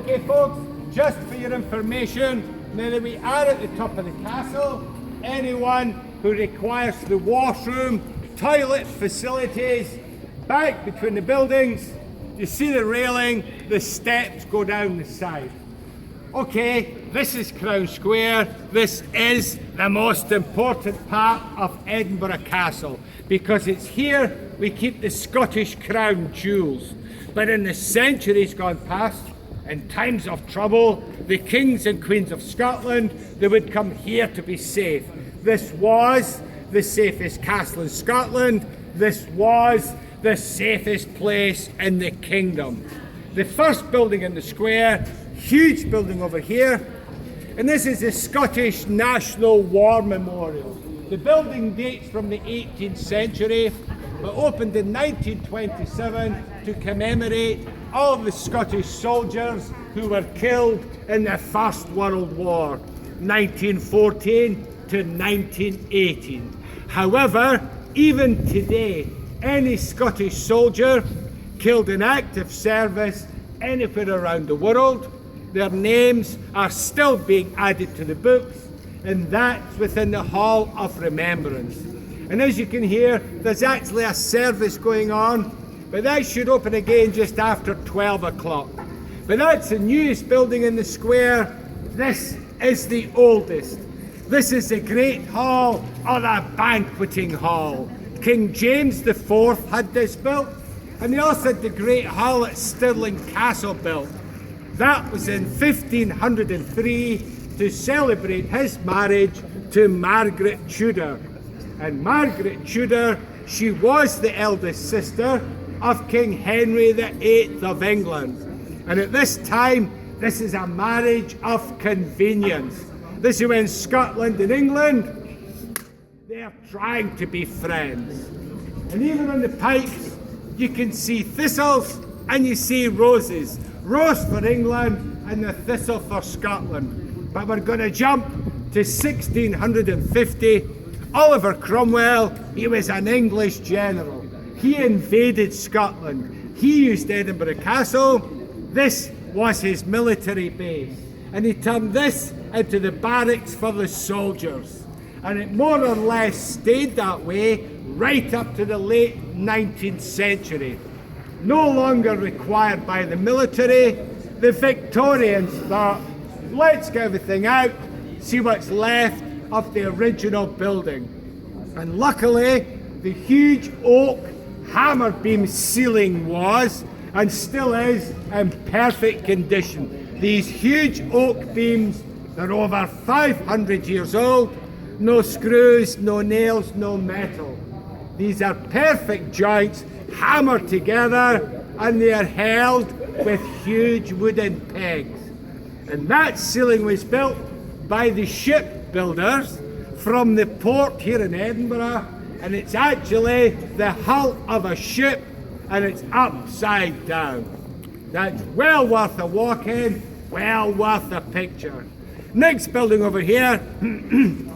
Okay folks, just for your information, now that we are at the top of the castle, anyone who requires the washroom, toilet facilities, back between the buildings, you see the railing, the steps go down the side. Okay, this is Crown Square. This is the most important part of Edinburgh Castle because it's here we keep the Scottish crown jewels. But in the centuries gone past, in times of trouble, the kings and queens of Scotland, they would come here to be safe. This was the safest castle in Scotland. This was the safest place in the kingdom. The first building in the square, huge building over here, and this is the Scottish National War Memorial. The building dates from the 18th century, but opened in 1927 to commemorate all the Scottish soldiers who were killed in the First World War, 1914 to 1918. However, even today, any Scottish soldier killed in active service anywhere around the world, their names are still being added to the books, and that's within the Hall of Remembrance. And as you can hear, there's actually a service going on, but that should open again just after 12 o'clock. But that's the newest building in the square. This is the oldest. This is the Great Hall, or the Banqueting Hall. King James IV had this built, and he also had the Great Hall at Stirling Castle built. That was in 1503 to celebrate his marriage to Margaret Tudor. And Margaret Tudor, she was the eldest sister of King Henry VIII of England. And at this time, this is a marriage of convenience. This is when Scotland and England, they're trying to be friends. And even on the pipes, you can see thistles and you see roses. Rose for England and the thistle for Scotland. But we're going to jump to 1650. Oliver Cromwell, he was an English general. He invaded Scotland. He used Edinburgh Castle. This was his military base. And he turned this into the barracks for the soldiers. And it more or less stayed that way right up to the late 19th century. No longer required by the military, the Victorians thought, let's get everything out, see what's left of the original building. And luckily, the huge oak hammer beam ceiling was, and still is, in perfect condition. These huge oak beams, they're over 500 years old, no screws, no nails, no metal. These are perfect joints, hammered together, and they are held with huge wooden pegs. And that ceiling was built by the shipbuilders from the port here in Edinburgh, and it's actually the hull of a ship, and it's upside down. That's well worth a walk in, well worth a picture. Next building over here, and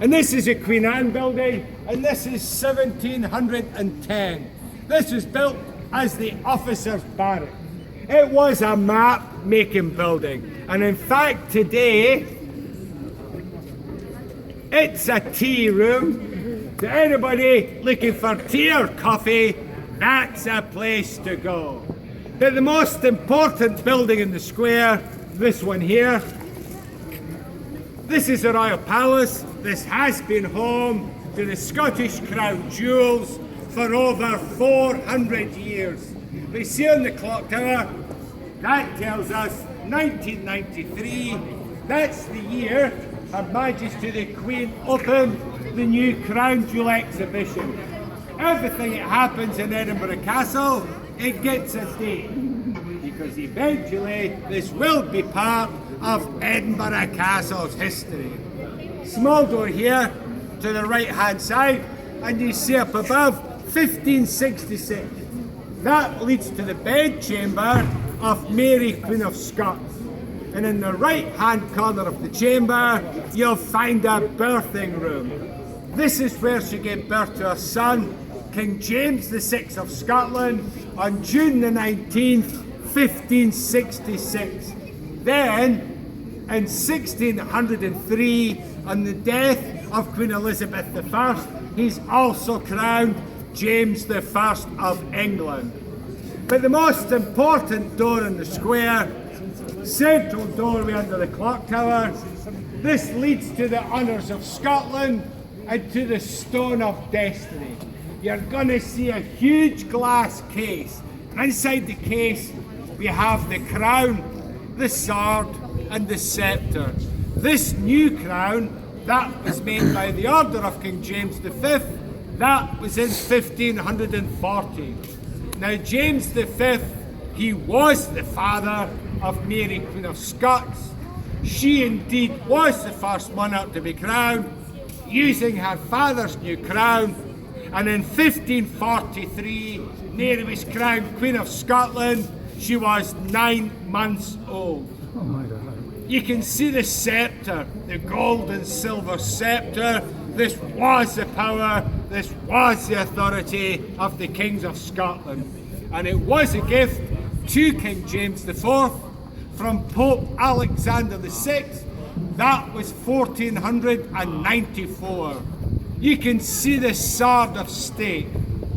this is a Queen Anne building, and this is 1710. This was built as the officers' barrack. It was a map-making building, and in fact today, it's a tea room. To anybody looking for tea or coffee, that's a place to go. But the most important building in the square, this one here, this is the Royal Palace. This has been home to the Scottish Crown Jewels for over 400 years. We see on the clock tower, that tells us 1993. That's the year Her Majesty the Queen opened the new Crown Jewel exhibition. Everything that happens in Edinburgh Castle, it gets a date. Because eventually this will be part of Edinburgh Castle's history. Small door here to the right hand side, and you see up above 1566. That leads to the bedchamber of Mary Queen of Scots. And in the right hand corner of the chamber, you'll find a birthing room. This is where she gave birth to her son, King James VI of Scotland, on June the 19th, 1566. Then, in 1603, on the death of Queen Elizabeth I, he's also crowned James I of England. But the most important door in the square, central doorway under the clock tower, this leads to the honours of Scotland and to the Stone of Destiny. You're going to see a huge glass case. Inside the case, we have the crown, the sword, and the sceptre. This new crown, that was made by the order of King James V, that was in 1540. Now, James V, he was the father of Mary, Queen of Scots. She indeed was the first monarch to be crowned, using her father's new crown. And in 1543, Mary was crowned Queen of Scotland. She was 9 months old. Oh my God. You can see the sceptre, the gold and silver sceptre. This was the power, this was the authority of the kings of Scotland. And it was a gift to King James IV from Pope Alexander VI. That was 1494. You can see the sword of state,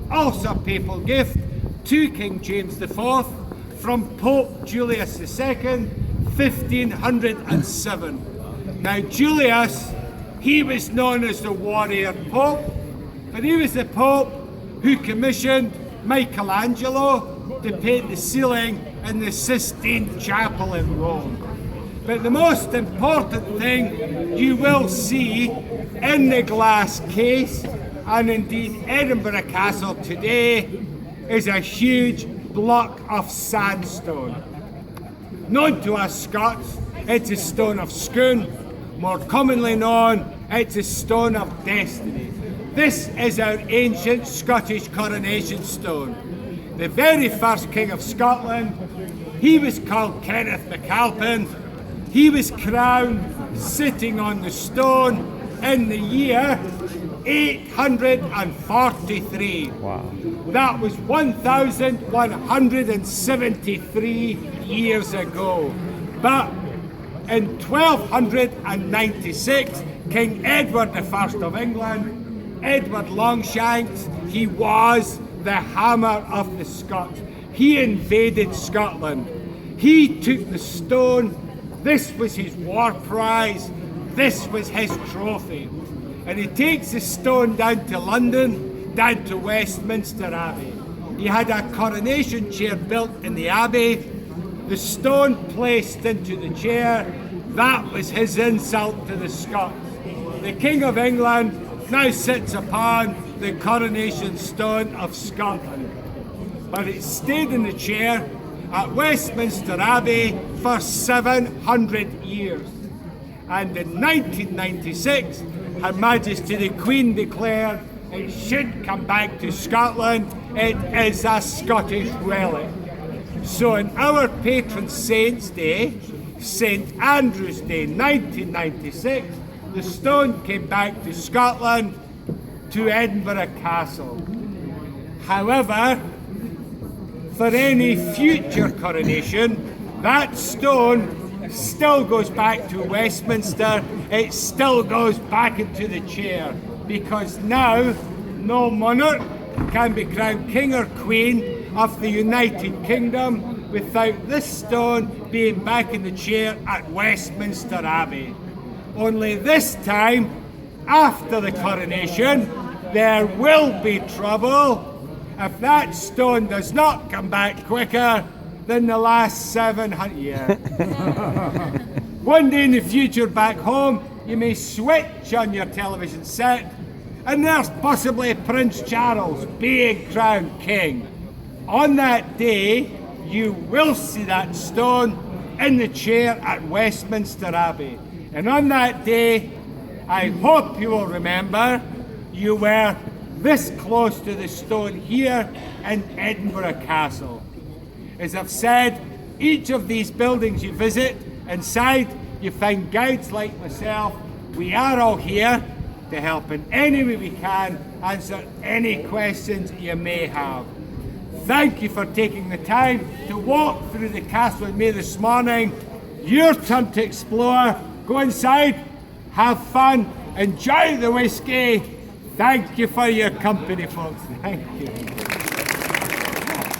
also a papal gift to King James IV from Pope Julius II, 1507. Now Julius, he was known as the warrior pope, but he was the pope who commissioned Michelangelo to paint the ceiling in the Sistine Chapel in Rome. But the most important thing you will see in the glass case, and indeed Edinburgh Castle today, is a huge block of sandstone. Known to us Scots, it's a stone of Scone. More commonly known, it's a stone of destiny. This is our ancient Scottish coronation stone. The very first king of Scotland, he was called Kenneth MacAlpin. He was crowned sitting on the stone in the year 843. Wow. That was 1,173 years ago. But in 1296, King Edward I of England, Edward Longshanks, he was the hammer of the Scots. He invaded Scotland. He took the stone. This was his war prize. This was his trophy. And he takes the stone down to London, down to Westminster Abbey. He had a coronation chair built in the Abbey. The stone placed into the chair, that was his insult to the Scots. The King of England now sits upon the coronation stone of Scotland. But it stayed in the chair at Westminster Abbey for 700 years. And in 1996, Her Majesty the Queen declared it should come back to Scotland. It is a Scottish relic. So on our patron saint's day, St Andrew's Day 1996, the stone came back to Scotland, to Edinburgh Castle. However, for any future coronation, that stone still goes back to Westminster. It still goes back into the chair, because now no monarch can be crowned king or queen of the United Kingdom without this stone being back in the chair at Westminster Abbey. Only this time, after the coronation, there will be trouble if that stone does not come back quicker than the last 700 years. One day in the future back home, you may switch on your television set and there's possibly Prince Charles being crowned king. On that day, you will see that stone in the chair at Westminster Abbey. And on that day, I hope you will remember you were this close to the stone here in Edinburgh Castle. As I've said, each of these buildings you visit, inside you find guides like myself. We are all here to help in any way we can answer any questions you may have. Thank you for taking the time to walk through the castle with me this morning. Your turn to explore. Go inside, have fun, enjoy the whiskey. Thank you for your company, folks. Thank you.